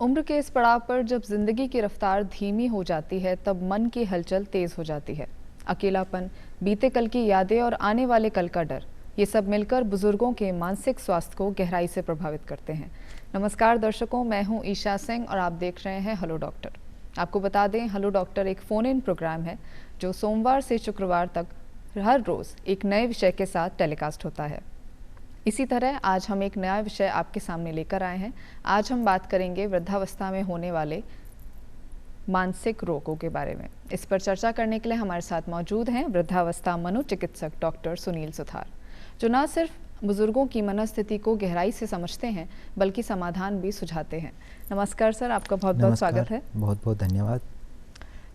उम्र के इस पड़ाव पर जब जिंदगी की रफ्तार धीमी हो जाती है तब मन की हलचल तेज हो जाती है। अकेलापन, बीते कल की यादें और आने वाले कल का डर, ये सब मिलकर बुजुर्गों के मानसिक स्वास्थ्य को गहराई से प्रभावित करते हैं। नमस्कार दर्शकों, मैं हूं ईशा सिंह और आप देख रहे हैं हेलो डॉक्टर। आपको बता दें, हेलो डॉक्टर एक फ़ोन इन प्रोग्राम है जो सोमवार से शुक्रवार तक हर रोज़ एक नए विषय के साथ टेलीकास्ट होता है। इसी तरह आज हम एक नया विषय आपके सामने लेकर आए हैं। आज हम बात करेंगे वृद्धावस्था में होने वाले मानसिक रोगों के बारे में। इस पर चर्चा करने के लिए हमारे साथ मौजूद हैं वृद्धावस्था मनोचिकित्सक डॉक्टर सुनील सुथार, जो न सिर्फ बुजुर्गों की मनोस्थिति को गहराई से समझते हैं बल्कि समाधान भी सुझाते हैं। नमस्कार सर, आपका बहुत बहुत स्वागत है। बहुत बहुत धन्यवाद।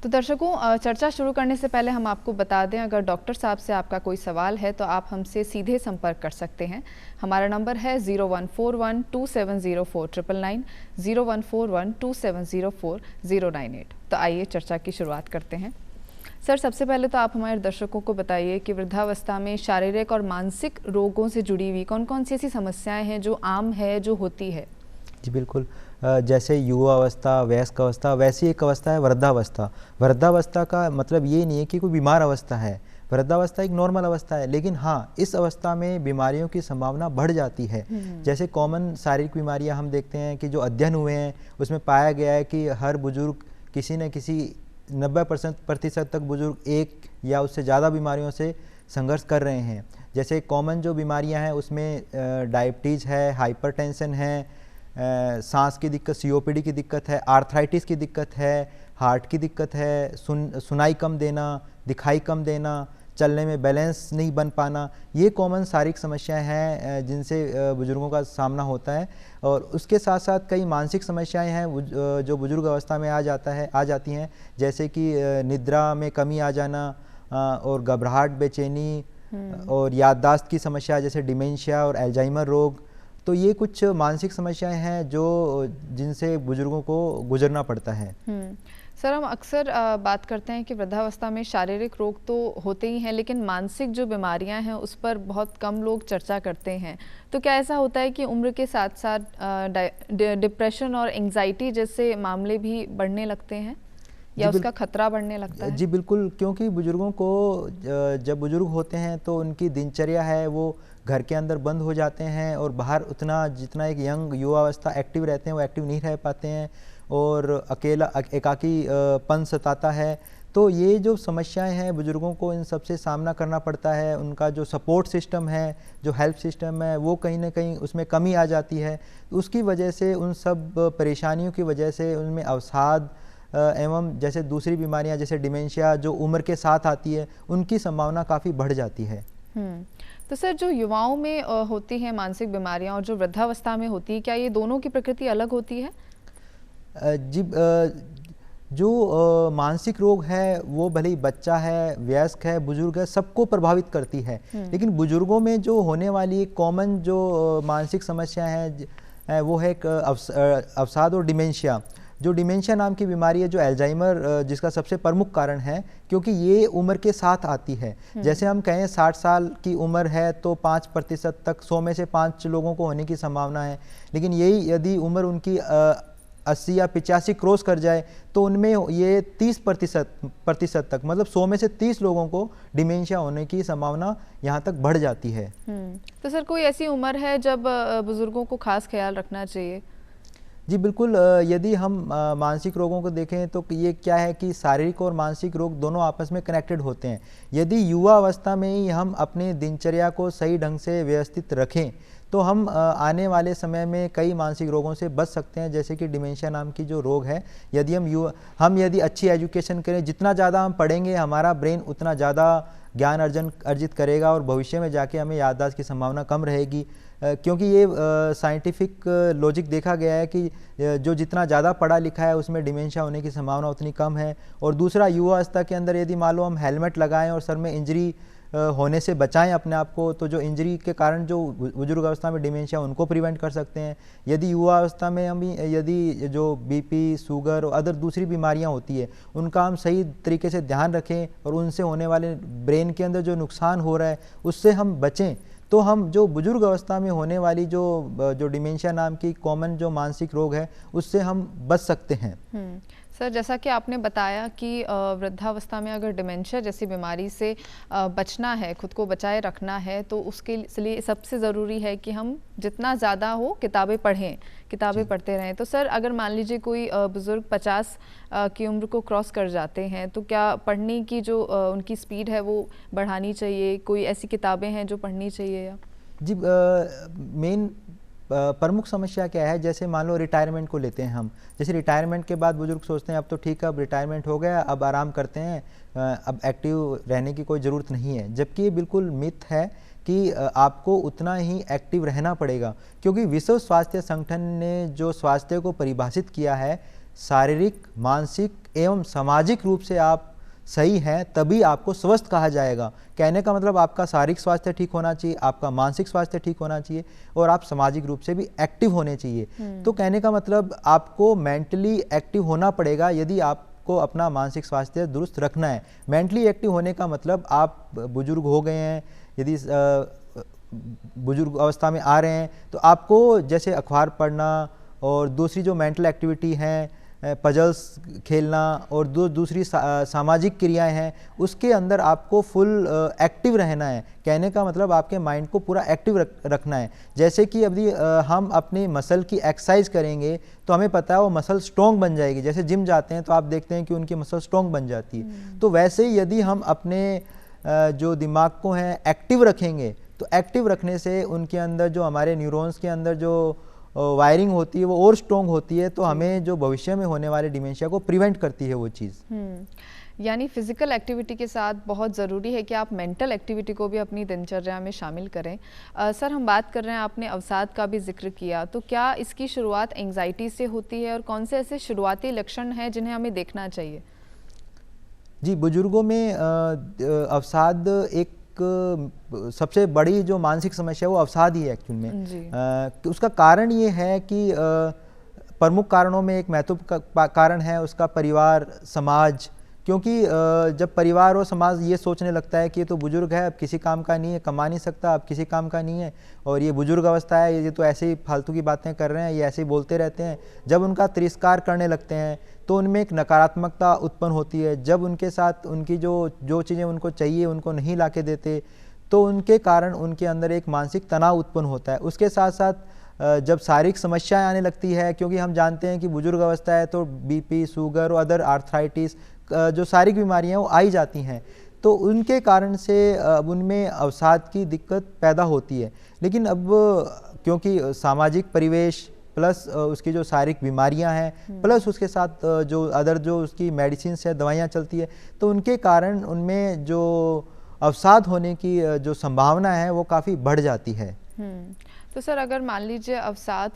तो दर्शकों, चर्चा शुरू करने से पहले हम आपको बता दें, अगर डॉक्टर साहब से आपका कोई सवाल है तो आप हमसे सीधे संपर्क कर सकते हैं। हमारा नंबर है 0141270499, 0141270498। तो आइए चर्चा की शुरुआत करते हैं। सर, सबसे पहले तो आप हमारे दर्शकों को बताइए कि वृद्धावस्था में शारीरिक और मानसिक रोगों से जुड़ी हुई कौन कौन सी ऐसी समस्याएं हैं जो आम है, जो होती है। जी बिल्कुल, जैसे युवा अवस्था, वयस्क अवस्था, वैसी एक अवस्था है वृद्धावस्था। वृद्धावस्था का मतलब ये नहीं है कि कोई बीमार अवस्था है। वृद्धावस्था एक नॉर्मल अवस्था है, लेकिन हाँ, इस अवस्था में बीमारियों की संभावना बढ़ जाती है। जैसे कॉमन शारीरिक बीमारियां हम देखते हैं कि जो अध्ययन हुए हैं उसमें पाया गया है कि हर बुजुर्ग किसी न किसी 90% तक बुजुर्ग एक या उससे ज़्यादा बीमारियों से संघर्ष कर रहे हैं। जैसे कॉमन जो बीमारियां हैं उसमें डायबिटीज़ है, हाइपरटेंशन है, सांस की दिक्कत, सीओपीडी की दिक्कत है, आर्थराइटिस की दिक्कत है, हार्ट की दिक्कत है, सुनाई कम देना, दिखाई कम देना, चलने में बैलेंस नहीं बन पाना, ये कॉमन शारीरिक समस्याएं हैं जिनसे बुजुर्गों का सामना होता है। और उसके साथ साथ कई मानसिक समस्याएं हैं जो बुजुर्ग अवस्था में आ जाती हैं, जैसे कि निद्रा में कमी आ जाना और घबराहट, बेचैनी और याददाश्त की समस्या जैसे डिमेंशिया और अल्जाइमर रोग। तो ये कुछ मानसिक समस्याएं हैं जो जिनसे बुजुर्गों को गुजरना पड़ता है। सर, हम अक्सर बात करते हैं कि वृद्धावस्था में शारीरिक रोग तो होते ही हैं, लेकिन मानसिक जो बीमारियां हैं उस पर बहुत कम लोग चर्चा करते हैं। तो क्या ऐसा होता है कि उम्र के साथ साथ डिप्रेशन और एंग्जाइटी जैसे मामले भी बढ़ने लगते हैं या उसका खतरा बढ़ने लगता है? जी बिल्कुल, क्योंकि बुजुर्गों को जब बुजुर्ग होते हैं तो उनकी दिनचर्या है वो घर के अंदर बंद हो जाते हैं और बाहर उतना जितना एक यंग युवा अवस्था एक्टिव रहते हैं वो एक्टिव नहीं रह पाते हैं और अकेला एकाकी पन सताता है। तो ये जो समस्याएं हैं बुजुर्गों को इन सब से सामना करना पड़ता है। उनका जो सपोर्ट सिस्टम है, जो हेल्प सिस्टम है, वो कहीं ना कहीं उसमें कमी आ जाती है। उसकी वजह से, उन सब परेशानियों की वजह से उनमें अवसाद एवं जैसे दूसरी बीमारियां जैसे डिमेंशिया जो उम्र के साथ आती है, उनकी संभावना काफ़ी बढ़ जाती है। तो सर, जो युवाओं में होती हैं मानसिक बीमारियां और जो वृद्धावस्था में होती है, क्या ये दोनों की प्रकृति अलग होती है? जी, जो मानसिक रोग है वो भले ही बच्चा है, वयस्क है, बुजुर्ग है, सबको प्रभावित करती है। लेकिन बुजुर्गों में जो होने वाली कॉमन जो मानसिक समस्या है वो है एक अवसाद और डिमेंशिया। जो डिमेंशिया नाम की बीमारी है, जो अल्जाइमर जिसका सबसे प्रमुख कारण है, क्योंकि ये उम्र के साथ आती है। जैसे हम कहें 60 साल की उम्र है तो 5% तक 100 में से 5 लोगों को होने की संभावना है। लेकिन यही यदि उम्र उनकी 80 या 85 क्रॉस कर जाए तो उनमें ये 30% तक, मतलब 100 में से 30 लोगों को डिमेंशिया होने की संभावना यहाँ तक बढ़ जाती है। तो सर, कोई ऐसी उम्र है जब बुजुर्गों को खास ख्याल रखना चाहिए? जी बिल्कुल, यदि हम मानसिक रोगों को देखें तो ये क्या है कि शारीरिक और मानसिक रोग दोनों आपस में कनेक्टेड होते हैं। यदि युवा अवस्था में ही हम अपनी दिनचर्या को सही ढंग से व्यवस्थित रखें तो हम आने वाले समय में कई मानसिक रोगों से बच सकते हैं, जैसे कि डिमेंशिया नाम की जो रोग है। यदि हम यदि अच्छी एजुकेशन करें, जितना ज़्यादा हम पढ़ेंगे हमारा ब्रेन उतना ज़्यादा ज्ञान अर्जित करेगा और भविष्य में जाके हमें याददाश्त की संभावना कम रहेगी। क्योंकि ये साइंटिफिक लॉजिक देखा गया है कि जो जितना ज़्यादा पढ़ा लिखा है उसमें डिमेंशिया होने की संभावना उतनी कम है। और दूसरा, युवा अवस्था के अंदर यदि मान लो हम हेलमेट लगाएं और सर में इंजरी होने से बचाएं अपने आप को, तो जो इंजरी के कारण जो बुजुर्ग अवस्था में डिमेंशिया उनको प्रिवेंट कर सकते हैं। यदि युवा अवस्था में हम यदि जो बीपी, शुगर और अदर दूसरी बीमारियां होती है उनका हम सही तरीके से ध्यान रखें और उनसे होने वाले ब्रेन के अंदर जो नुकसान हो रहा है उससे हम बचें, तो हम जो बुजुर्ग अवस्था में होने वाली जो डिमेंशिया नाम की कॉमन जो मानसिक रोग है उससे हम बच सकते हैं। सर, जैसा कि आपने बताया कि वृद्धावस्था में अगर डिमेंशिया जैसी बीमारी से बचना है, खुद को बचाए रखना है, तो उसके लिए सबसे ज़रूरी है कि हम जितना ज़्यादा हो किताबें पढ़ें, किताबें पढ़ते रहें। तो सर, अगर मान लीजिए कोई बुज़ुर्ग 50 की उम्र को क्रॉस कर जाते हैं, तो क्या पढ़ने की जो उनकी स्पीड है वो बढ़ानी चाहिए? कोई ऐसी किताबें हैं जो पढ़नी चाहिए या? जी, मेन प्रमुख समस्या क्या है, जैसे मान लो रिटायरमेंट को लेते हैं हम। जैसे रिटायरमेंट के बाद बुजुर्ग सोचते हैं अब तो ठीक है, अब रिटायरमेंट हो गया, अब आराम करते हैं, अब एक्टिव रहने की कोई ज़रूरत नहीं है। जबकि ये बिल्कुल मिथ है कि आपको उतना ही एक्टिव रहना पड़ेगा, क्योंकि विश्व स्वास्थ्य संगठन ने जो स्वास्थ्य को परिभाषित किया है, शारीरिक, मानसिक एवं सामाजिक रूप से आप सही है तभी आपको स्वस्थ कहा जाएगा। कहने का मतलब आपका शारीरिक स्वास्थ्य ठीक होना चाहिए, आपका मानसिक स्वास्थ्य ठीक होना चाहिए और आप सामाजिक रूप से भी एक्टिव होने चाहिए। तो कहने का मतलब आपको मेंटली एक्टिव होना पड़ेगा यदि आपको अपना मानसिक स्वास्थ्य दुरुस्त रखना है। मेंटली एक्टिव होने का मतलब आप बुजुर्ग हो गए हैं, यदि बुजुर्ग अवस्था में आ रहे हैं तो आपको जैसे अखबार पढ़ना और दूसरी जो मेंटल एक्टिविटी हैं, पजल्स खेलना और दूसरी सामाजिक क्रियाएं हैं, उसके अंदर आपको फुल एक्टिव रहना है। कहने का मतलब आपके माइंड को पूरा एक्टिव रखना है। जैसे कि अभी हम अपने मसल की एक्सरसाइज करेंगे तो हमें पता है वो मसल स्ट्रॉन्ग बन जाएगी। जैसे जिम जाते हैं तो आप देखते हैं कि उनकी मसल स्ट्रॉन्ग बन जाती है। तो वैसे ही यदि हम अपने जो दिमाग को हैं एक्टिव रखेंगे तो एक्टिव रखने से उनके अंदर जो हमारे न्यूरॉन्स के अंदर जो वायरिंग होती है वो और स्ट्रॉन्ग होती है, तो हमें जो भविष्य में होने वाले डिमेंशिया को प्रिवेंट करती है वो चीज़। यानी फिजिकल एक्टिविटी के साथ बहुत ज़रूरी है कि आप मेंटल एक्टिविटी को भी अपनी दिनचर्या में शामिल करें। सर, हम बात कर रहे हैं, आपने अवसाद का भी जिक्र किया, तो क्या इसकी शुरुआत एंग्जाइटी से होती है और कौन से ऐसे शुरुआती लक्षण हैं जिन्हें हमें देखना चाहिए? जी, बुजुर्गों में अवसाद एक सबसे बड़ी जो मानसिक समस्या है वो अवसाद ही है एक्चुअल में। उसका कारण ये है कि प्रमुख कारणों में एक महत्वपूर्ण कारण है उसका परिवार, समाज। क्योंकि जब परिवार और समाज ये सोचने लगता है कि ये तो बुजुर्ग है, अब किसी काम का नहीं है, कमा नहीं सकता, अब किसी काम का नहीं है और ये बुजुर्ग अवस्था है, ये तो ऐसे ही फालतू की बातें कर रहे हैं, ये ऐसे ही बोलते रहते हैं। जब उनका तिरस्कार करने लगते हैं तो उनमें एक नकारात्मकता उत्पन्न होती है। जब उनके साथ उनकी जो चीज़ें उनको चाहिए उनको नहीं ला के देते तो उनके कारण उनके अंदर एक मानसिक तनाव उत्पन्न होता है। उसके साथ साथ जब शारीरिक समस्याएं आने लगती है, क्योंकि हम जानते हैं कि बुजुर्ग अवस्था है तो बीपी, शुगर और अदर आर्थराइटिस जो शारीरिक बीमारियां वो आई जाती हैं, तो उनके कारण से अब उनमें अवसाद की दिक्कत पैदा होती है। लेकिन अब क्योंकि सामाजिक परिवेश प्लस उसकी जो शारीरिक बीमारियां हैं प्लस उसके साथ जो अदर जो उसकी मेडिसिन है, दवाइयां चलती है, तो उनके कारण उनमें जो अवसाद होने की जो संभावना है वो काफ़ी बढ़ जाती है। तो सर, अगर मान लीजिए अवसाद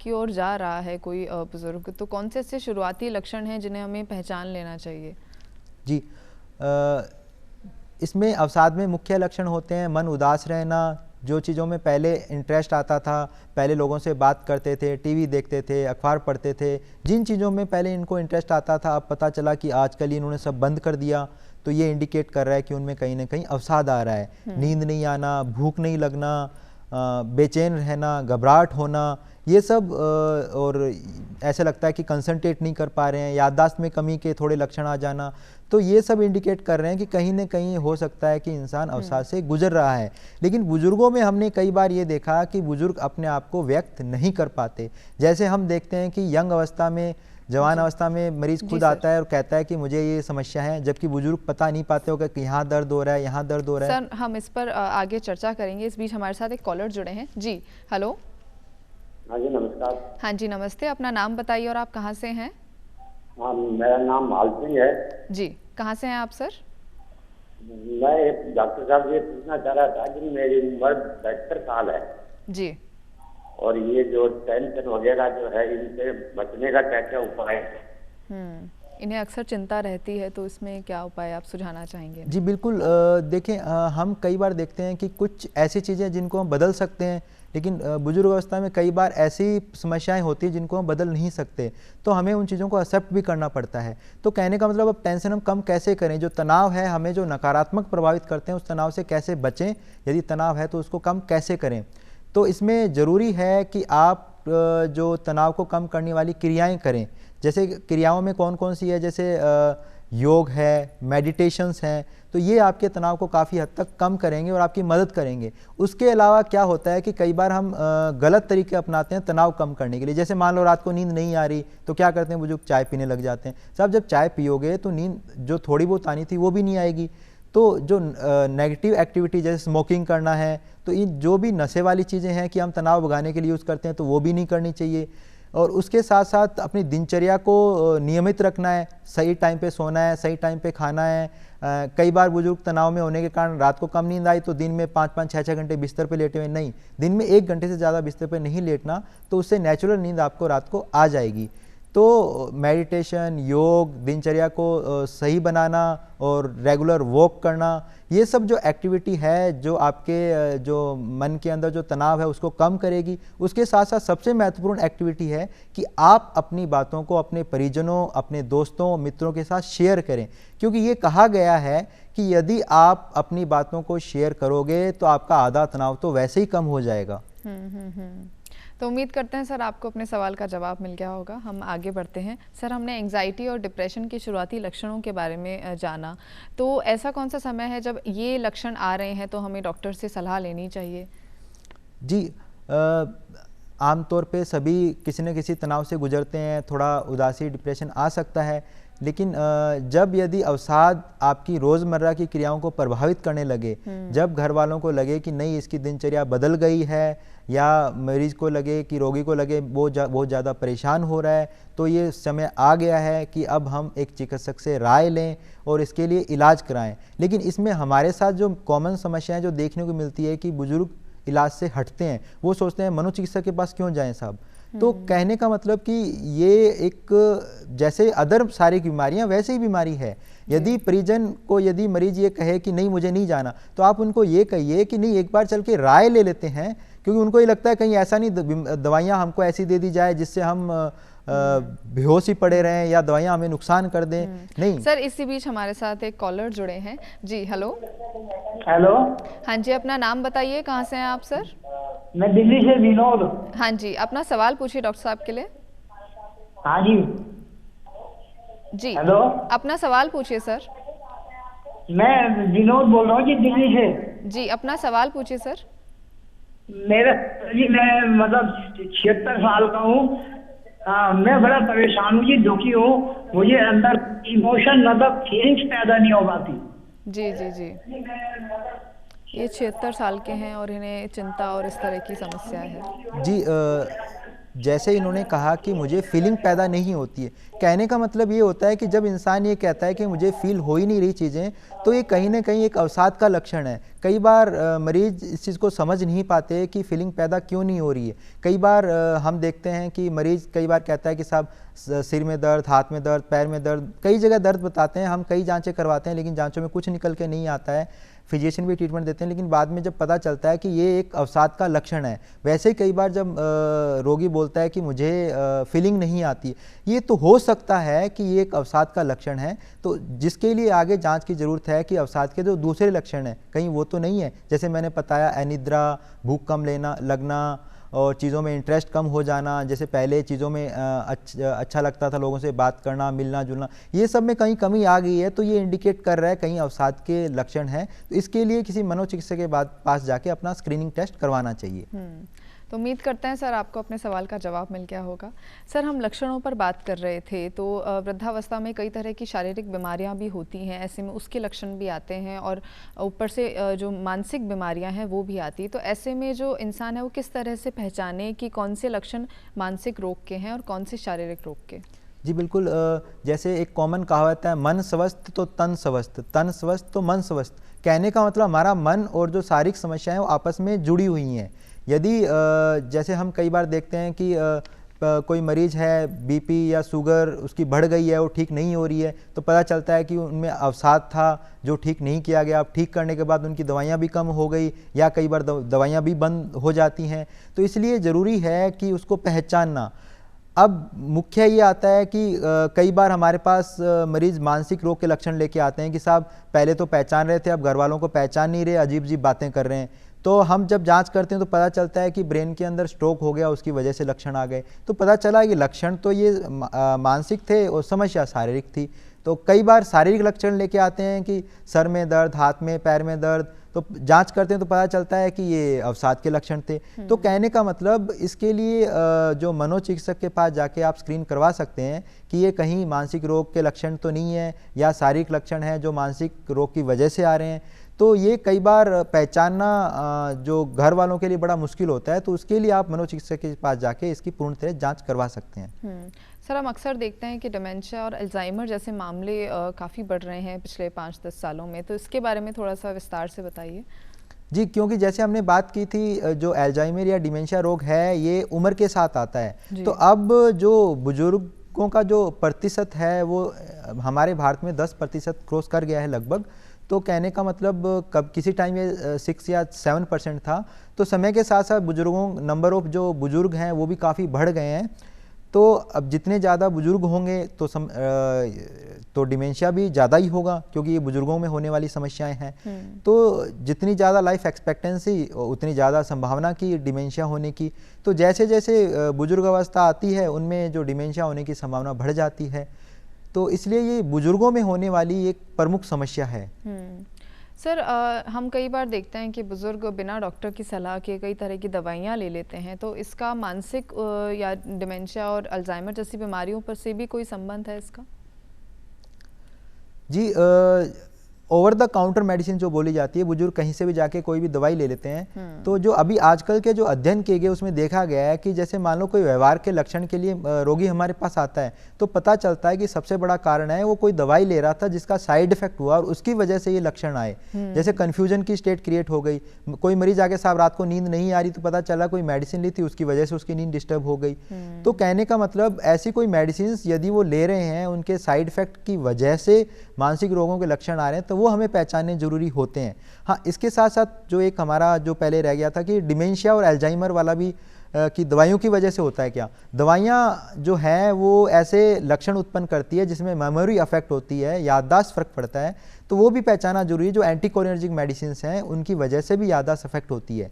की ओर जा रहा है कोई बुजुर्ग, तो कौन से ऐसे शुरुआती लक्षण हैं जिन्हें हमें पहचान लेना चाहिए? जी, इसमें अवसाद में मुख्य लक्षण होते हैं मन उदास रहना, जो चीज़ों में पहले इंटरेस्ट आता था, पहले लोगों से बात करते थे, टीवी देखते थे, अखबार पढ़ते थे, जिन चीज़ों में पहले इनको इंटरेस्ट आता था अब पता चला कि आजकल इन्होंने सब बंद कर दिया, तो ये इंडिकेट कर रहा है कि उनमें कहीं ना कहीं अवसाद आ रहा है। नींद नहीं आना, भूख नहीं लगना, बेचैन रहना, घबराहट होना, ये सब और ऐसा लगता है कि कंसंट्रेट नहीं कर पा रहे हैं, याददाश्त में कमी के थोड़े लक्षण आ जाना, तो ये सब इंडिकेट कर रहे हैं कि कहीं ना कहीं हो सकता है कि इंसान अवसाद से गुजर रहा है। लेकिन बुजुर्गों में हमने कई बार ये देखा कि बुजुर्ग अपने आप को व्यक्त नहीं कर पाते। जैसे हम देखते हैं कि यंग अवस्था में, जवान अवस्था में मरीज खुद आता है और कहता है कि मुझे ये समस्या है, जबकि बुजुर्ग पता नहीं पाते होगा कि यहाँ दर्द हो रहा है, यहाँ दर्द हो रहा है। सर, हम इस पर आगे चर्चा करेंगे। इस बीच हमारे साथ एक कॉलर जुड़े हैं। जी, हेलो। हाँ जी, नमस्कार। हाँ जी, नमस्ते। अपना नाम बताइए और आप कहाँ से हैं? हाँ, मेरा नाम माल सिंह है। जी, कहाँ से हैं आप सर? मैं डॉक्टर साहब ये पूछना चाह रहा था कि मेरी उम्र 72 साल है जी, और ये जो टेंशन वगैरह जो है इनसे बचने का क्या क्या उपाय है? इन्हें अक्सर चिंता रहती है, तो इसमें क्या उपाय आप सुझाना चाहेंगे? जी बिल्कुल, देखें हम कई बार देखते हैं कि कुछ ऐसी चीज़ें जिनको हम बदल सकते हैं, लेकिन बुजुर्ग अवस्था में कई बार ऐसी समस्याएं होती हैं जिनको हम बदल नहीं सकते, तो हमें उन चीज़ों को एक्सेप्ट भी करना पड़ता है। तो कहने का मतलब अब टेंशन हम कम कैसे करें, जो तनाव है हमें जो नकारात्मक प्रभावित करते हैं उस तनाव से कैसे बचें, यदि तनाव है तो उसको कम कैसे करें। तो इसमें ज़रूरी है कि आप जो तनाव को कम करने वाली क्रियाएं करें। जैसे क्रियाओं में कौन कौन सी है, जैसे योग है, मेडिटेशंस हैं, तो ये आपके तनाव को काफ़ी हद तक कम करेंगे और आपकी मदद करेंगे। उसके अलावा क्या होता है कि कई बार हम गलत तरीके अपनाते हैं तनाव कम करने के लिए। जैसे मान लो रात को नींद नहीं आ रही तो क्या करते हैं बुजुर्ग, चाय पीने लग जाते हैं। साहब जब चाय पियोगे तो नींद जो थोड़ी बहुत आनी थी वो भी नहीं आएगी। तो जो नेगेटिव एक्टिविटी जैसे स्मोकिंग करना है, तो इन जो भी नशे वाली चीज़ें हैं कि हम तनाव भगाने के लिए यूज़ करते हैं, तो वो भी नहीं करनी चाहिए। और उसके साथ साथ अपनी दिनचर्या को नियमित रखना है, सही टाइम पे सोना है, सही टाइम पे खाना है। कई बार बुजुर्ग तनाव में होने के कारण रात को कम नींद आई तो दिन में 5-5, 6-6 घंटे बिस्तर पे लेटे हुए, नहीं, दिन में 1 घंटे से ज़्यादा बिस्तर पे नहीं लेटना, तो उससे नेचुरल नींद आपको रात को आ जाएगी। तो मेडिटेशन, योग, दिनचर्या को सही बनाना और रेगुलर वॉक करना, ये सब जो एक्टिविटी है जो आपके जो मन के अंदर जो तनाव है उसको कम करेगी। उसके साथ साथ सबसे महत्वपूर्ण एक्टिविटी है कि आप अपनी बातों को अपने परिजनों, अपने दोस्तों, मित्रों के साथ शेयर करें, क्योंकि ये कहा गया है कि यदि आप अपनी बातों को शेयर करोगे तो आपका आधा तनाव तो वैसे ही कम हो जाएगा। तो उम्मीद करते हैं सर आपको अपने सवाल का जवाब मिल गया होगा। हम आगे बढ़ते हैं। सर, हमने एंग्जाइटी और डिप्रेशन के शुरुआती लक्षणों के बारे में जाना, तो ऐसा कौन सा समय है जब ये लक्षण आ रहे हैं तो हमें डॉक्टर से सलाह लेनी चाहिए? जी, आमतौर पे सभी किसी न किसी तनाव से गुजरते हैं, थोड़ा उदासी, डिप्रेशन आ सकता है, लेकिन जब यदि अवसाद आपकी रोज़मर्रा की क्रियाओं को प्रभावित करने लगे, जब घर वालों को लगे कि नहीं इसकी दिनचर्या बदल गई है, या मरीज़ को लगे कि रोगी को लगे वो बहुत ज़्यादा परेशान हो रहा है, तो ये समय आ गया है कि अब हम एक चिकित्सक से राय लें और इसके लिए इलाज कराएं। लेकिन इसमें हमारे साथ जो कॉमन समस्याएं जो देखने को मिलती है कि बुजुर्ग इलाज से हटते हैं, वो सोचते हैं मनोचिकित्सक के पास क्यों जाएं साहब। तो कहने का मतलब कि ये एक जैसे अदर सारी बीमारियां वैसे ही बीमारी है। यदि परिजन को, यदि मरीज ये कहे कि नहीं मुझे नहीं जाना, तो आप उनको ये कहिए कि नहीं एक बार चल के राय ले लेते हैं, क्योंकि उनको ये लगता है कहीं ऐसा नहीं दवाइयाँ हमको ऐसी दे दी जाए जिससे हम बेहोश ही पड़े रहें या दवाइयाँ हमें नुकसान कर दें। नहीं सर, इसी बीच हमारे साथ एक कॉलर जुड़े हैं। जी हेलो। हेलो। हाँ जी, अपना नाम बताइए, कहाँ से हैं आप सर? मैं दिल्ली से विनोद। हाँ जी, अपना सवाल पूछिए डॉक्टर साहब के लिए। हाँ जी। जी हेलो, अपना सवाल पूछिए सर। मैं विनोद बोल रहा हूँ जी, दिल्ली से। जी, अपना सवाल पूछिए सर। मेरा जी, मैं मतलब 76 साल का हूँ। मैं बड़ा परेशान हूँ जी, दुखी हूँ। मुझे अंदर इमोशन मतलब फीलिंग्स पैदा नहीं हो पाती। जी जी जी, ये 76 साल के हैं और इन्हें चिंता और इस तरह की समस्या है। जी, जैसे इन्होंने कहा कि मुझे फीलिंग पैदा नहीं होती है, कहने का मतलब ये होता है कि जब इंसान ये कहता है कि मुझे फील हो ही नहीं रही चीज़ें, तो ये कहीं ना कहीं एक अवसाद का लक्षण है। कई बार मरीज इस चीज़ को समझ नहीं पाते कि फीलिंग पैदा क्यों नहीं हो रही है। कई बार हम देखते हैं कि मरीज कई बार कहता है कि साहब सिर में दर्द, हाथ में दर्द, पैर में दर्द, कई जगह दर्द बताते हैं, हम कई जांचें करवाते हैं लेकिन जांचों में कुछ निकल के नहीं आता है, फिजिशियन भी ट्रीटमेंट देते हैं, लेकिन बाद में जब पता चलता है कि ये एक अवसाद का लक्षण है। वैसे ही कई बार जब रोगी बोलता है कि मुझे फीलिंग नहीं आती, ये तो हो सकता है कि ये एक अवसाद का लक्षण है, तो जिसके लिए आगे जांच की ज़रूरत है कि अवसाद के जो दूसरे लक्षण हैं कहीं वो तो नहीं है। जैसे मैंने बताया, अनिद्रा, भूख कम लगना और चीज़ों में इंटरेस्ट कम हो जाना, जैसे पहले चीज़ों में अच्छा लगता था लोगों से बात करना, मिलना जुलना, ये सब में कहीं कमी आ गई है, तो ये इंडिकेट कर रहा है कहीं अवसाद के लक्षण हैं। तो इसके लिए किसी मनोचिकित्सक के पास जाके अपना स्क्रीनिंग टेस्ट करवाना चाहिए। तो उम्मीद करते हैं सर आपको अपने सवाल का जवाब मिल गया होगा। सर, हम लक्षणों पर बात कर रहे थे, तो वृद्धावस्था में कई तरह की शारीरिक बीमारियां भी होती हैं, ऐसे में उसके लक्षण भी आते हैं और ऊपर से जो मानसिक बीमारियां हैं वो भी आती है। तो ऐसे में जो इंसान है वो किस तरह से पहचाने कि कौन से लक्षण मानसिक रोग के हैं और कौन से शारीरिक रोग के? जी बिल्कुल, जैसे एक कॉमन कहावत है, मन स्वस्थ तो तन स्वस्थ, तन स्वस्थ तो मन स्वस्थ। कहने का मतलब हमारा मन और जो शारीरिक समस्याएं वो आपस में जुड़ी हुई हैं। यदि जैसे हम कई बार देखते हैं कि कोई मरीज है बीपी या शुगर उसकी बढ़ गई है, वो ठीक नहीं हो रही है, तो पता चलता है कि उनमें अवसाद था जो ठीक नहीं किया गया। अब ठीक करने के बाद उनकी दवाइयाँ भी कम हो गई या कई बार दवाइयाँ भी बंद हो जाती हैं। तो इसलिए ज़रूरी है कि उसको पहचानना। अब मुख्य ये आता है कि कई बार हमारे पास मरीज़ मानसिक रोग के लक्षण लेके आते हैं कि साहब पहले तो पहचान रहे थे, अब घर वालों को पहचान नहीं रहे, अजीब अजीब बातें कर रहे हैं। तो हम जब जांच करते हैं तो पता चलता है कि ब्रेन के अंदर स्ट्रोक हो गया, उसकी वजह से लक्षण आ गए। तो पता चला कि लक्षण तो ये मानसिक थे और समस्या शारीरिक थी। तो कई बार शारीरिक लक्षण लेके आते हैं कि सर में दर्द, हाथ में पैर में दर्द, तो जांच करते हैं तो पता चलता है कि ये अवसाद के लक्षण थे। तो कहने का मतलब इसके लिए जो मनोचिकित्सक के पास जाके आप स्क्रीन करवा सकते हैं कि ये कहीं मानसिक रोग के लक्षण तो नहीं है या शारीरिक लक्षण है जो मानसिक रोग की वजह से आ रहे हैं। तो ये कई बार पहचानना जो घर वालों के लिए बड़ा मुश्किल होता है, तो उसके लिए आप मनोचिकित्सक के पास जाके इसकी पूर्ण तरह जांच करवा सकते हैं। सर, हम अक्सर देखते हैं कि डिमेंशिया और अल्जाइमर जैसे मामले काफ़ी बढ़ रहे हैं पिछले 5-10 सालों में, तो इसके बारे में थोड़ा सा विस्तार से बताइए। जी, क्योंकि जैसे हमने बात की थी जो अल्जाइमर या डिमेंशिया रोग है ये उम्र के साथ आता है। तो अब जो बुजुर्गों का जो प्रतिशत है वो हमारे भारत में 10% क्रॉस कर गया है लगभग। तो कहने का मतलब कब किसी टाइम ये 6 या 7% था। तो समय के साथ साथ बुजुर्गों नंबर ऑफ जो बुजुर्ग हैं वो भी काफ़ी बढ़ गए हैं। तो अब जितने ज़्यादा बुजुर्ग होंगे तो डिमेंशिया भी ज़्यादा ही होगा, क्योंकि ये बुजुर्गों में होने वाली समस्याएं हैं। तो जितनी ज़्यादा लाइफ एक्सपेक्टेंसी उतनी ज़्यादा संभावना की डिमेंशिया होने की। तो जैसे जैसे बुजुर्ग अवस्था आती है उनमें जो डिमेंशिया होने की संभावना बढ़ जाती है। तो इसलिए ये बुजुर्गों में होने वाली एक प्रमुख समस्या है। सर, हम कई बार देखते हैं कि बुजुर्ग बिना डॉक्टर की सलाह के कई तरह की दवाइयाँ ले लेते हैं, तो इसका मानसिक या डिमेंशिया और अल्जाइमर जैसी बीमारियों पर से भी कोई संबंध है इसका? जी, ओवर द काउंटर मेडिसिन जो बोली जाती है, बुजुर्ग कहीं से भी जाके कोई भी दवाई ले लेते हैं। तो जो अभी आजकल के जो अध्ययन किए गए उसमें देखा गया है कि जैसे मान लो कोई व्यवहार के लक्षण के लिए रोगी हमारे पास आता है, तो पता चलता है कि सबसे बड़ा कारण है वो कोई दवाई ले रहा था जिसका साइड इफेक्ट हुआ और उसकी वजह से ये लक्षण आए। जैसे कन्फ्यूजन की स्टेट क्रिएट हो गई, कोई मरीज आके साहब रात को नींद नहीं आ रही, तो पता चला कोई मेडिसिन ली थी उसकी वजह से उसकी नींद डिस्टर्ब हो गई। तो कहने का मतलब ऐसी कोई मेडिसिन यदि वो ले रहे हैं उनके साइड इफेक्ट की वजह से मानसिक रोगों के लक्षण आ रहे हैं, तो वो हमें पहचानने जरूरी होते हैं। हाँ, इसके साथ साथ जो एक हमारा जो पहले रह गया था कि डिमेंशिया और अल्जाइमर वाला भी कि दवाइयों की वजह से होता है क्या। दवाइयाँ जो हैं वो ऐसे लक्षण उत्पन्न करती है जिसमें मेमोरी अफेक्ट होती है, याददाश्त फर्क पड़ता है, तो वो भी पहचाना जरूरी है। जो एंटीकोलिनर्जिक मेडिसिन हैं उनकी वजह से भी याददाश्त अफेक्ट होती है।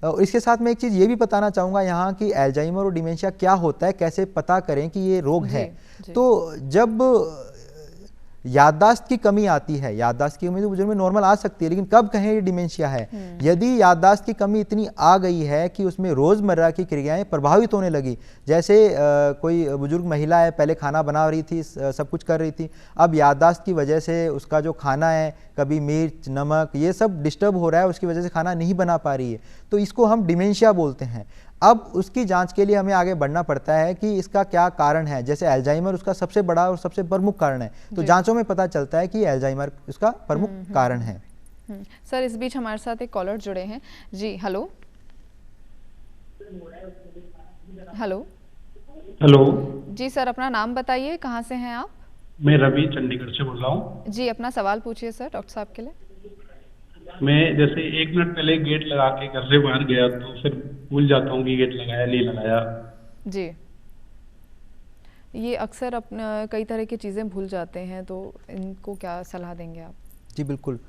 और इसके साथ मैं एक चीज़ ये भी बताना चाहूँगा यहाँ कि अल्जाइमर और डिमेंशिया क्या होता है, कैसे पता करें कि ये रोग है। तो जब याददाश्त की कमी आती है, याददाश्त की कमी तो बुजुर्ग में नॉर्मल आ सकती है, लेकिन कब कहें ये डिमेंशिया है? यदि याददाश्त की कमी इतनी आ गई है कि उसमें रोज़मर्रा की क्रियाएं प्रभावित होने लगी। जैसे कोई बुजुर्ग महिला है, पहले खाना बना रही थी, सब कुछ कर रही थी, अब याददाश्त की वजह से उसका जो खाना है, कभी मिर्च नमक ये सब डिस्टर्ब हो रहा है, उसकी वजह से खाना नहीं बना पा रही है, तो इसको हम डिमेंशिया बोलते हैं। अब उसकी जांच के लिए हमें आगे बढ़ना पड़ता है कि इसका क्या कारण है। जैसे अल्जाइमर उसका सबसे बड़ा और सबसे प्रमुख कारण है, तो जांचों में पता चलता है कि अल्जाइमर उसका प्रमुख कारण है। सर, इस बीच हमारे साथ एक कॉलर जुड़े हैं। जी, हेलो हेलो हेलो जी सर, अपना नाम बताइए, कहाँ से हैं आप? मैं रवि चंडीगढ़ से बोल रहा हूँ। जी, अपना सवाल पूछिए सर डॉक्टर साहब के लिए। मैं जैसे 1 मिनट पहले गेट लगा के घर से बाहर गया तो फिर भूल जाता हूँ कि गेट लगाया नहीं लगाया। जी, ये अक्सर अपना कई तरह की चीज़ें भूल जाते हैं, तो इनको क्या सलाह देंगे आप? जी बिल्कुल,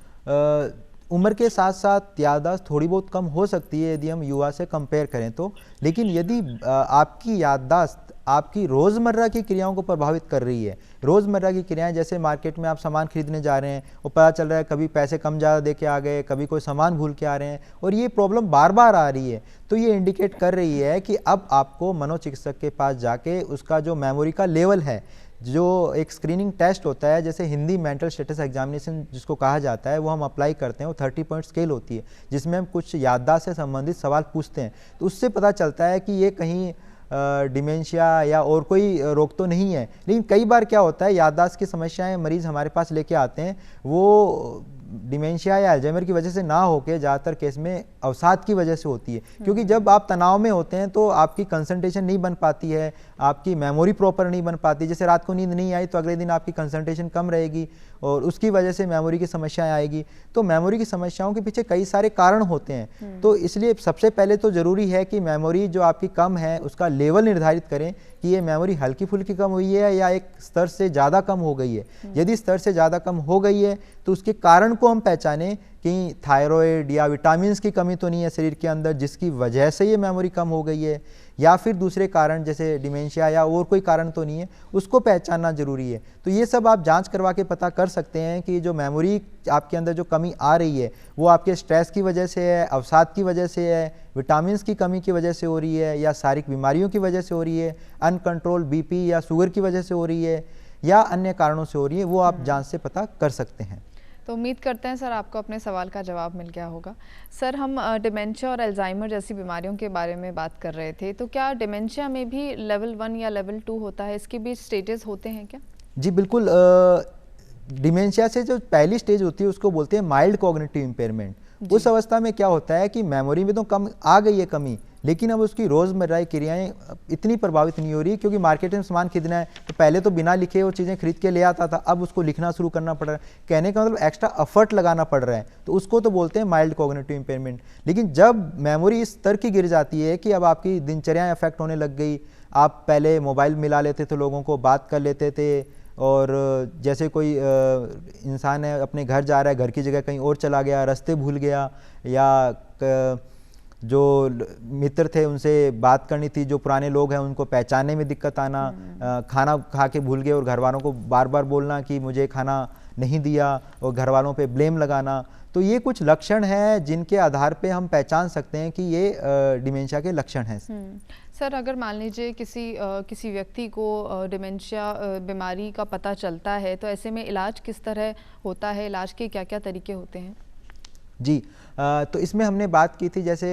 उम्र के साथ साथ याददाश्त थोड़ी बहुत कम हो सकती है यदि हम युवा से कंपेयर करें तो, लेकिन यदि आपकी याददाश्त आपकी रोज़मर्रा की क्रियाओं को प्रभावित कर रही है, रोज़मर्रा की क्रियाएं जैसे मार्केट में आप सामान खरीदने जा रहे हैं और पता चल रहा है कभी पैसे कम ज़्यादा दे के आ गए, कभी कोई सामान भूल के आ रहे हैं और ये प्रॉब्लम बार बार आ रही है, तो ये इंडिकेट कर रही है कि अब आपको मनोचिकित्सक के पास जाके उसका जो मेमोरी का लेवल है, जो एक स्क्रीनिंग टेस्ट होता है, जैसे हिंदी मेंटल स्टेटस एग्जामिनेशन जिसको कहा जाता है, वो हम अप्लाई करते हैं। वो 30 पॉइंट स्केल होती है जिसमें हम कुछ याददाश्त से संबंधित सवाल पूछते हैं, तो उससे पता चलता है कि ये कहीं डिमेंशिया या और कोई रोग तो नहीं है। लेकिन कई बार क्या होता है, याददाश्त की समस्याएं मरीज़ हमारे पास लेके आते हैं, वो डिमेंशिया या अल्जाइमर की वजह से ना होके ज़्यादातर केस में अवसाद की वजह से होती है, क्योंकि जब आप तनाव में होते हैं तो आपकी कंसंट्रेशन नहीं बन पाती है, आपकी मेमोरी प्रॉपर नहीं बन पाती। जैसे रात को नींद नहीं आई तो अगले दिन आपकी कंसंट्रेशन कम रहेगी और उसकी वजह से मेमोरी की समस्याएं आएगी। तो मेमोरी की समस्याओं के पीछे कई सारे कारण होते हैं, तो इसलिए सबसे पहले तो ज़रूरी है कि मेमोरी जो आपकी कम है उसका लेवल निर्धारित करें कि ये मेमोरी हल्की फुल्की कम हुई है या एक स्तर से ज़्यादा कम हो गई है। यदि स्तर से ज़्यादा कम हो गई है तो उसके कारण को हम पहचानें कि थायराइड या विटामिन्स की कमी तो नहीं है शरीर के अंदर जिसकी वजह से ये मेमोरी कम हो गई है, या फिर दूसरे कारण जैसे डिमेंशिया या और कोई कारण तो नहीं है, उसको पहचानना जरूरी है। तो ये सब आप जांच करवा के पता कर सकते हैं कि जो मेमोरी आपके अंदर जो कमी आ रही है वो आपके स्ट्रेस की वजह से है, अवसाद की वजह से है, विटामिन्स की कमी की वजह से हो रही है, या शारीरिक बीमारियों की वजह से हो रही है, अनकंट्रोल बीपी या शुगर की वजह से हो रही है, या अन्य कारणों से हो रही है, वो आप जांच से पता कर सकते हैं। तो उम्मीद करते हैं सर आपको अपने सवाल का जवाब मिल गया होगा। सर, हम डिमेंशिया और अल्जाइमर जैसी बीमारियों के बारे में बात कर रहे थे, तो क्या डिमेंशिया में भी लेवल 1 या लेवल 2 होता है? इसके भी स्टेजेस होते हैं क्या? जी बिल्कुल। डिमेंशिया से जो पहली स्टेज होती है उसको बोलते हैं माइल्ड कॉग्निटिव इम्पेयरमेंट। उस अवस्था में क्या होता है कि मेमोरी में तो कम आ गई है कमी, लेकिन अब उसकी रोज़मर्रा की क्रियाएं इतनी प्रभावित नहीं हो रही, क्योंकि मार्केट में सामान खरीदना है तो पहले तो बिना लिखे वो चीज़ें खरीद के ले आता था, अब उसको लिखना शुरू करना पड़ रहा है। कहने का मतलब एक्स्ट्रा एफर्ट लगाना पड़ रहा है, तो उसको तो बोलते हैं माइल्ड कॉग्निटिव इम्पेयरमेंट। लेकिन जब मेमोरी इस स्तर की गिर जाती है कि अब आपकी दिनचर्या अफेक्ट होने लग गई, आप पहले मोबाइल मिला लेते थे, लोगों को बात कर लेते थे, और जैसे कोई इंसान है अपने घर जा रहा है, घर की जगह कहीं और चला गया, रास्ते भूल गया, या जो मित्र थे उनसे बात करनी थी, जो पुराने लोग हैं उनको पहचानने में दिक्कत आना, खाना खा के भूल गए और घर वालों को बार बार बोलना कि मुझे खाना नहीं दिया और घर वालों पे ब्लेम लगाना। तो ये कुछ लक्षण हैं जिनके आधार पे हम पहचान सकते हैं कि ये डिमेंशिया के लक्षण हैं। सर, अगर मान लीजिए किसी व्यक्ति को डिमेंशिया बीमारी का पता चलता है, तो ऐसे में इलाज किस तरह होता है? इलाज के क्या क्या तरीके होते हैं? जी, तो इसमें हमने बात की थी जैसे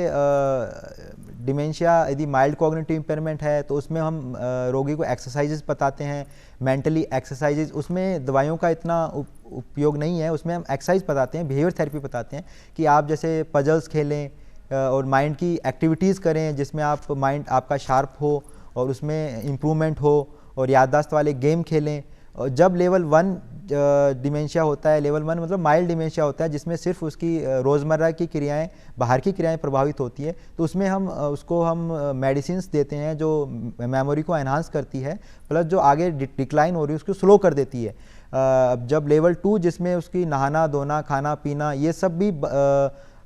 डिमेंशिया यदि माइल्ड कॉग्निटिव इम्पेयरमेंट है तो उसमें हम रोगी को एक्सरसाइजेज बताते हैं, मेंटली एक्सरसाइजेज। उसमें दवाइयों का इतना उपयोग नहीं है, उसमें हम एक्सरसाइज बताते हैं, बिहेवियर थेरेपी बताते हैं कि आप जैसे पजल्स खेलें और माइंड की एक्टिविटीज़ करें जिसमें आप माइंड आपका शार्प हो और उसमें इम्प्रूवमेंट हो, और याददाश्त वाले गेम खेलें। और जब लेवल 1 डिमेंशिया होता है, लेवल 1 मतलब माइल्ड डिमेंशिया होता है जिसमें सिर्फ उसकी रोज़मर्रा की क्रियाएं, बाहर की क्रियाएं प्रभावित होती है, तो उसमें हम उसको मेडिसिन्स देते हैं जो मेमोरी को एनहांस करती है, प्लस जो आगे डिक्लाइन हो रही है उसको स्लो कर देती है। जब लेवल 2 जिसमें उसकी नहाना धोना खाना पीना ये सब भी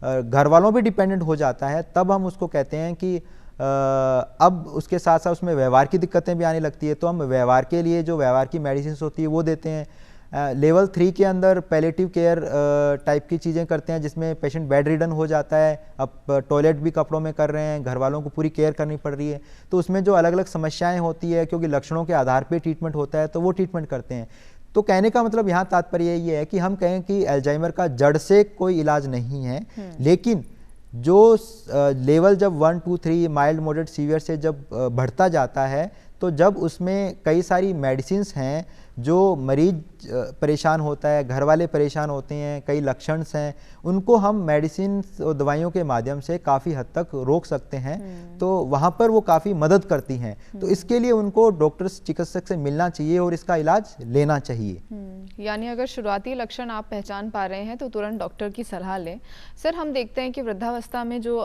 घर वालों पे डिपेंडेंट हो जाता है, तब हम उसको कहते हैं कि अब उसके साथ साथ उसमें व्यवहार की दिक्कतें भी आने लगती है, तो हम व्यवहार के लिए जो व्यवहार की मेडिसिन होती है वो देते हैं। लेवल 3 के अंदर पैलेटिव केयर टाइप की चीज़ें करते हैं जिसमें पेशेंट बेड रिडन हो जाता है, अब टॉयलेट भी कपड़ों में कर रहे हैं, घर वालों को पूरी केयर करनी पड़ रही है, तो उसमें जो अलग अलग समस्याएं होती है क्योंकि लक्षणों के आधार पर ट्रीटमेंट होता है तो वो ट्रीटमेंट करते हैं। तो कहने का मतलब यहाँ तात्पर्य ये है कि हम कहें कि अल्जाइमर का जड़ से कोई इलाज नहीं है, लेकिन जो लेवल जब 1, 2, 3 माइल्ड मॉडरेट सीवियर से जब बढ़ता जाता है तो जब उसमें कई सारी मेडिसिन्स हैं जो मरीज परेशान होता है, घर वाले परेशान होते हैं, कई लक्षण हैं, उनको हम मेडिसिन और दवाइयों के माध्यम से काफ़ी हद तक रोक सकते हैं, तो वहाँ पर वो काफ़ी मदद करती हैं। तो इसके लिए उनको डॉक्टर चिकित्सक से मिलना चाहिए और इसका इलाज लेना चाहिए। यानी अगर शुरुआती लक्षण आप पहचान पा रहे हैं तो तुरंत डॉक्टर की सलाह लें। सर, हम देखते हैं कि वृद्धावस्था में जो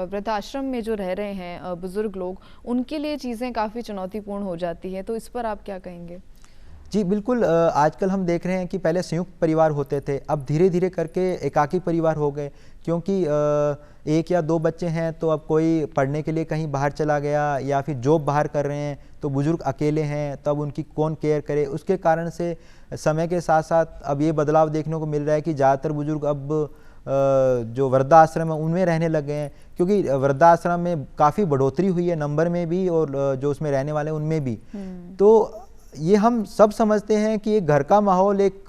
वृद्धाश्रम में जो रह रहे हैं बुजुर्ग लोग, उनके लिए चीज़ें काफ़ी चुनौतीपूर्ण हो जाती है, तो इस पर आप क्या कहेंगे? जी बिल्कुल। आजकल हम देख रहे हैं कि पहले संयुक्त परिवार होते थे, अब धीरे धीरे करके एकाकी परिवार हो गए, क्योंकि 1 या 2 बच्चे हैं तो अब कोई पढ़ने के लिए कहीं बाहर चला गया या फिर जॉब बाहर कर रहे हैं, तो बुजुर्ग अकेले हैं, तब उनकी कौन केयर करे। उसके कारण से समय के साथ साथ अब ये बदलाव देखने को मिल रहा है कि ज़्यादातर बुजुर्ग अब जो वृद्धाश्रम है उनमें रहने लग गए हैं, क्योंकि वृद्धाश्रम में काफ़ी बढ़ोतरी हुई है नंबर में भी और जो उसमें रहने वाले हैं उनमें भी। तो ये हम सब समझते हैं कि एक घर का माहौल, एक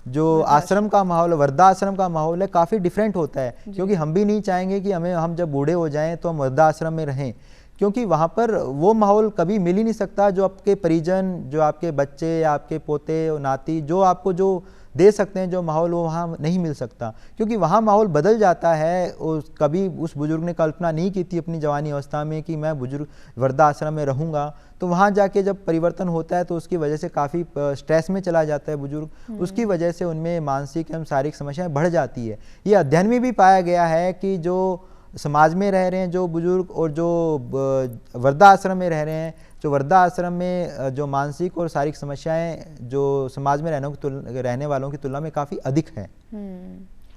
जो आश्रम का माहौल, वृद्धाश्रम का माहौल है, काफ़ी डिफरेंट होता है, क्योंकि हम भी नहीं चाहेंगे कि हम जब बूढ़े हो जाएं तो हम वृद्धाश्रम में रहें, क्योंकि वहाँ पर वो माहौल कभी मिल ही नहीं सकता जो आपके परिजन, जो आपके बच्चे या आपके पोते और नाती, जो आपको जो दे सकते हैं जो माहौल वो वहाँ नहीं मिल सकता, क्योंकि वहाँ माहौल बदल जाता है। कभी उस बुजुर्ग ने कल्पना नहीं की थी अपनी जवानी अवस्था में कि मैं बुजुर्ग वृद्धाश्रम में रहूँगा, तो वहाँ जाके जब परिवर्तन होता है तो उसकी वजह से काफ़ी स्ट्रेस में चला जाता है बुजुर्ग, उसकी वजह से उनमें मानसिक एवं शारीरिक समस्याएं बढ़ जाती है। ये अध्ययन में भी पाया गया है कि जो समाज में रह रहे हैं जो बुजुर्ग और जो वृद्धाश्रम में रह रहे हैं, जो वृद्धाश्रम में जो मानसिक और शारीरिक समस्याएं जो समाज में रहने वालों की तुलना में काफ़ी अधिक है।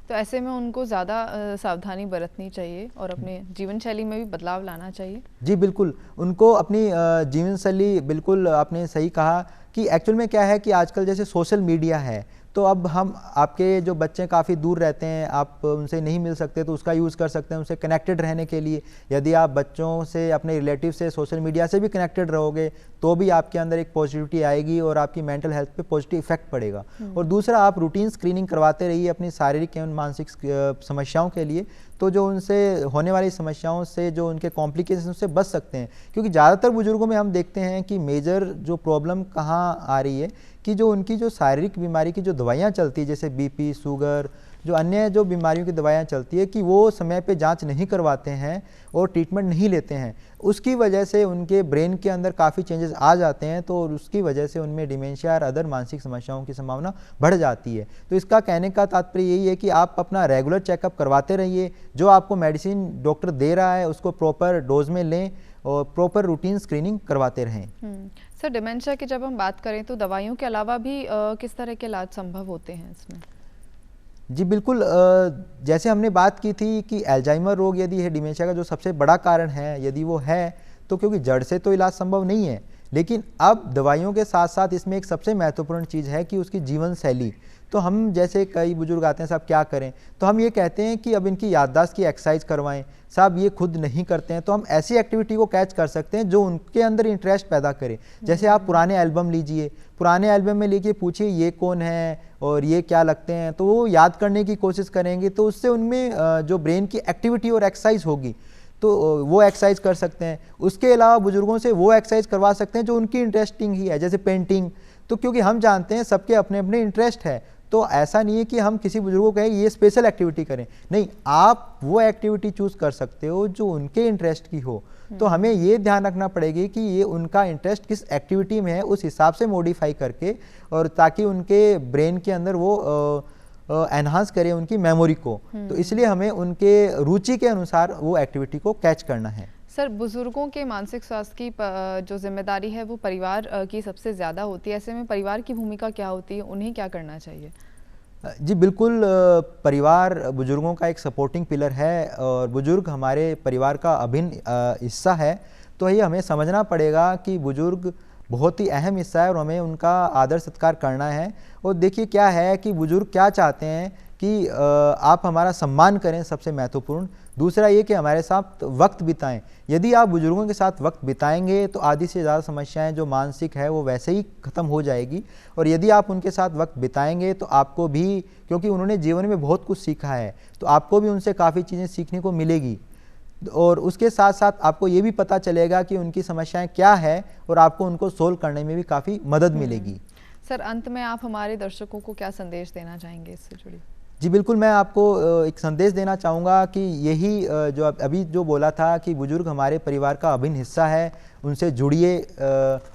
तो ऐसे में उनको ज़्यादा सावधानी बरतनी चाहिए और अपने जीवन शैली में भी बदलाव लाना चाहिए। जी बिल्कुल, उनको अपनी जीवन शैली, बिल्कुल आपने सही कहा कि एक्चुअल में क्या है कि आजकल जैसे सोशल मीडिया है, तो अब हम आपके जो बच्चे काफ़ी दूर रहते हैं, आप उनसे नहीं मिल सकते, तो उसका यूज़ कर सकते हैं उनसे कनेक्टेड रहने के लिए। यदि आप बच्चों से, अपने रिलेटिव से सोशल मीडिया से भी कनेक्टेड रहोगे तो भी आपके अंदर एक पॉजिटिविटी आएगी और आपकी मेंटल हेल्थ पे पॉजिटिव इफेक्ट पड़ेगा। और दूसरा, आप रूटीन स्क्रीनिंग करवाते रहिए अपनी शारीरिक एवं मानसिक समस्याओं के लिए, तो जो उनसे होने वाली समस्याओं से, जो उनके कॉम्प्लिकेशन से बच सकते हैं। क्योंकि ज़्यादातर बुजुर्गों में हम देखते हैं कि मेजर जो प्रॉब्लम कहाँ आ रही है कि जो उनकी जो शारीरिक बीमारी की जो दवाइयाँ चलती है, जैसे बीपी, शुगर, जो अन्य जो बीमारियों की दवाइयाँ चलती है, कि वो समय पे जांच नहीं करवाते हैं और ट्रीटमेंट नहीं लेते हैं। उसकी वजह से उनके ब्रेन के अंदर काफ़ी चेंजेस आ जाते हैं, तो उसकी वजह से उनमें डिमेंशिया और अदर मानसिक समस्याओं की संभावना बढ़ जाती है। तो इसका कहने का तात्पर्य यही है कि आप अपना रेगुलर चेकअप करवाते रहिए, जो आपको मेडिसिन डॉक्टर दे रहा है उसको प्रॉपर डोज में लें और प्रॉपर रूटीन स्क्रीनिंग करवाते रहें। सर, डिमेंशिया की जब हम बात करें तो दवाइयों के अलावा भी किस तरह के इलाज संभव होते हैं इसमें? जी बिल्कुल, जैसे हमने बात की थी कि अल्जाइमर रोग यदि है डिमेंशिया का जो सबसे बड़ा कारण है, यदि वो है तो क्योंकि जड़ से तो इलाज संभव नहीं है, लेकिन अब दवाइयों के साथ साथ इसमें एक सबसे महत्वपूर्ण चीज़ है कि उसकी जीवन शैली। तो हम जैसे कई बुजुर्ग आते हैं, साहब क्या करें, तो हम ये कहते हैं कि अब इनकी याददाश्त की एक्सरसाइज करवाएं। साहब ये खुद नहीं करते हैं, तो हम ऐसी एक्टिविटी को कैच कर सकते हैं जो उनके अंदर इंटरेस्ट पैदा करे। जैसे आप पुराने एल्बम लीजिए, पुराने एल्बम में लेके पूछिए ये कौन है और ये क्या लगते हैं, तो वो याद करने की कोशिश करेंगे, तो उससे उनमें जो ब्रेन की एक्टिविटी और एक्सरसाइज होगी, तो वो एक्सरसाइज कर सकते हैं। उसके अलावा बुजुर्गों से वो एक्सरसाइज करवा सकते हैं जो उनकी इंटरेस्टिंग ही है, जैसे पेंटिंग। तो क्योंकि हम जानते हैं सबके अपने अपने इंटरेस्ट है, तो ऐसा नहीं है कि हम किसी बुजुर्ग को कहें ये स्पेशल एक्टिविटी करें, नहीं, आप वो एक्टिविटी चूज कर सकते हो जो उनके इंटरेस्ट की हो। तो हमें ये ध्यान रखना पड़ेगी कि ये उनका इंटरेस्ट किस एक्टिविटी में है, उस हिसाब से मॉडिफाई करके, और ताकि उनके ब्रेन के अंदर वो एनहांस करे उनकी मेमोरी को। तो इसलिए हमें उनके रुचि के अनुसार वो एक्टिविटी को कैच करना है। सर, बुजुर्गों के मानसिक स्वास्थ्य की जो जिम्मेदारी है वो परिवार की सबसे ज़्यादा होती है। ऐसे में परिवार की भूमिका क्या होती है, उन्हें क्या करना चाहिए? जी बिल्कुल, परिवार बुजुर्गों का एक सपोर्टिंग पिलर है और बुजुर्ग हमारे परिवार का अभिन्न हिस्सा है। तो ये हमें समझना पड़ेगा कि बुजुर्ग बहुत ही अहम हिस्सा है और हमें उनका आदर सत्कार करना है। और देखिए क्या है कि बुजुर्ग क्या चाहते हैं कि आप हमारा सम्मान करें, सबसे महत्वपूर्ण। दूसरा ये कि हमारे साथ वक्त बिताएं। यदि आप बुजुर्गों के साथ वक्त बिताएंगे तो आधी से ज़्यादा समस्याएं जो मानसिक है वो वैसे ही ख़त्म हो जाएगी। और यदि आप उनके साथ वक्त बिताएंगे तो आपको भी, क्योंकि उन्होंने जीवन में बहुत कुछ सीखा है, तो आपको भी उनसे काफ़ी चीज़ें सीखने को मिलेगी। और उसके साथ साथ आपको ये भी पता चलेगा कि उनकी समस्याएं क्या है और आपको उनको सोल्व करने में भी काफ़ी मदद मिलेगी। सर, अंत में आप हमारे दर्शकों को क्या संदेश देना चाहेंगे इससे जुड़ी? जी बिल्कुल, मैं आपको एक संदेश देना चाहूँगा कि यही जो अभी जो बोला था कि बुजुर्ग हमारे परिवार का अभिन्न हिस्सा है, उनसे जुड़िए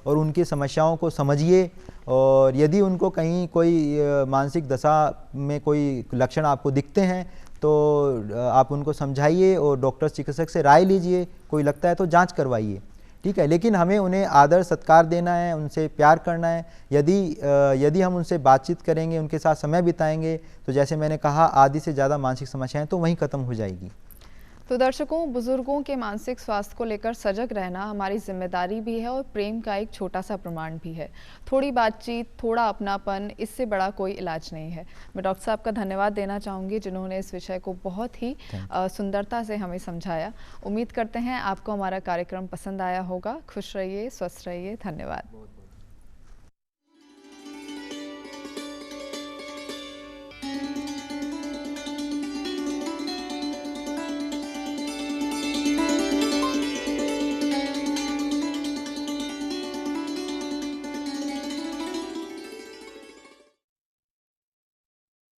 और उनकी समस्याओं को समझिए। और यदि उनको कहीं कोई मानसिक दशा में कोई लक्षण आपको दिखते हैं तो आप उनको समझाइए और डॉक्टर चिकित्सक से राय लीजिए, कोई लगता है तो जांच करवाइए, ठीक है। लेकिन हमें उन्हें आदर सत्कार देना है, उनसे प्यार करना है। यदि हम उनसे बातचीत करेंगे, उनके साथ समय बिताएंगे, तो जैसे मैंने कहा आधी से ज़्यादा मानसिक समस्याएं तो वहीं ख़त्म हो जाएगी। तो दर्शकों, बुजुर्गों के मानसिक स्वास्थ्य को लेकर सजग रहना हमारी जिम्मेदारी भी है और प्रेम का एक छोटा सा प्रमाण भी है। थोड़ी बातचीत, थोड़ा अपनापन, इससे बड़ा कोई इलाज नहीं है। मैं डॉक्टर साहब का धन्यवाद देना चाहूँगी जिन्होंने इस विषय को बहुत ही सुंदरता से हमें समझाया। उम्मीद करते हैं आपको हमारा कार्यक्रम पसंद आया होगा। खुश रहिए, स्वस्थ रहिए। धन्यवाद।